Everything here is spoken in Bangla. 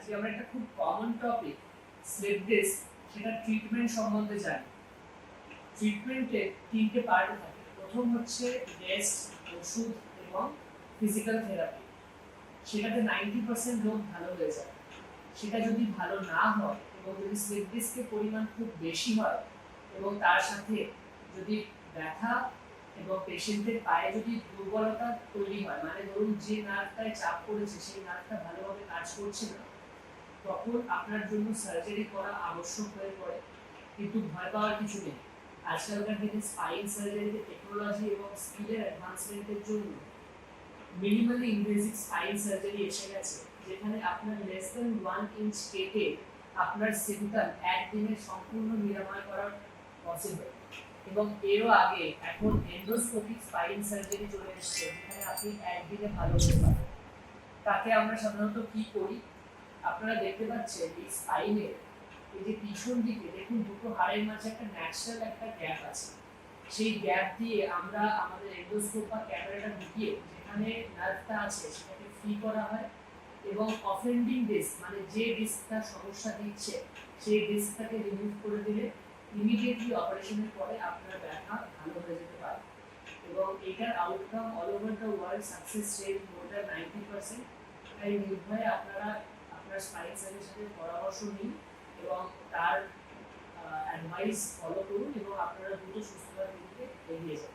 আজকে আমরা একটা খুব কমন টপিক স্লিপ ডিস্ক সেটা ট্রিটমেন্ট সম্বন্ধে জানি। ট্রিটমেন্টে তিনটে পার্ট থাকে। প্রথম হচ্ছে রেস্ট, ওষুধ এবং ফিজিক্যাল থেরাপি। সেটাতে 90% রোগ ভালো হয়ে যায়। সেটা যদি ভালো না হয় এবং যদি স্লিপ ডিস্কের পরিমাণ খুব বেশি হয় এবং তার সাথে যদি ব্যথা এবং পেশেন্টের পায়ে যদি দুর্বলতা তৈরি হয়, মানে ধরুন যে নার্ভটায় চাপ পড়েছে সেই নার্ভটা ভালোভাবে কাজ করছে না, তখন আপনার জন্য সার্জারি করা আবশ্যক হয়ে পড়ে। কিন্তু ভয় পাওয়ার কিছু নেই। আজকালকার দিনে স্পাইন সার্জারিতে টেকনোলজি এবং স্কিলের অ্যাডভান্সমেন্টের জন্য মিনিমালি ইনভেসিভ স্পাইন সার্জারি এসে গেছে, যেখানে আপনার লেস দেন 1 ইঞ্চ কেটে আপনার সিমটম একদিনে সম্পূর্ণ নিরাময় করা পসিবল। এবং এরও আগে এখন এন্ডোস্কোপিক স্পাইন সার্জারি চলে এসেছে, যেখানে আপনি একদিনে ভালো হতে পারেন। তাকে আমরা সাধারণত কি করি, আপনারা দেখতে পাচ্ছেন এই স্পাইনের এই যে পিছন দিকে দেখুন দুটো হাড়ের মাঝে একটা ন্যাচারাল একটা গ্যাপ আছে। সেই গ্যাপ দিয়ে আমরা আমাদের এন্ডোস্কোপ বা ক্যামেরাটা ঢুকিয়ে যেখানে নার্ভটা আছে সেটাকে ফ্রি করা হয় এবং অফেন্ডিং ডিস্ক মানে যে ডিস্কটা সমস্যা দিচ্ছে সেই ডিস্কটাকে রিমুভ করে দিলে ইমিডিয়েটলি অপারেশনের পরে আপনার ব্যথা ভালো হয়ে যেতে পারে। এবং এটার outcome all over the world success rate more than 90%। তাই নির্ভয়ে আপনারা আপনার স্পাইন সার্জনের পরামর্শ নিন এবং তার অ্যাডভাইস ফলো করুন এবং আপনারা দ্রুত সুস্থতার দিকে এগিয়ে যান।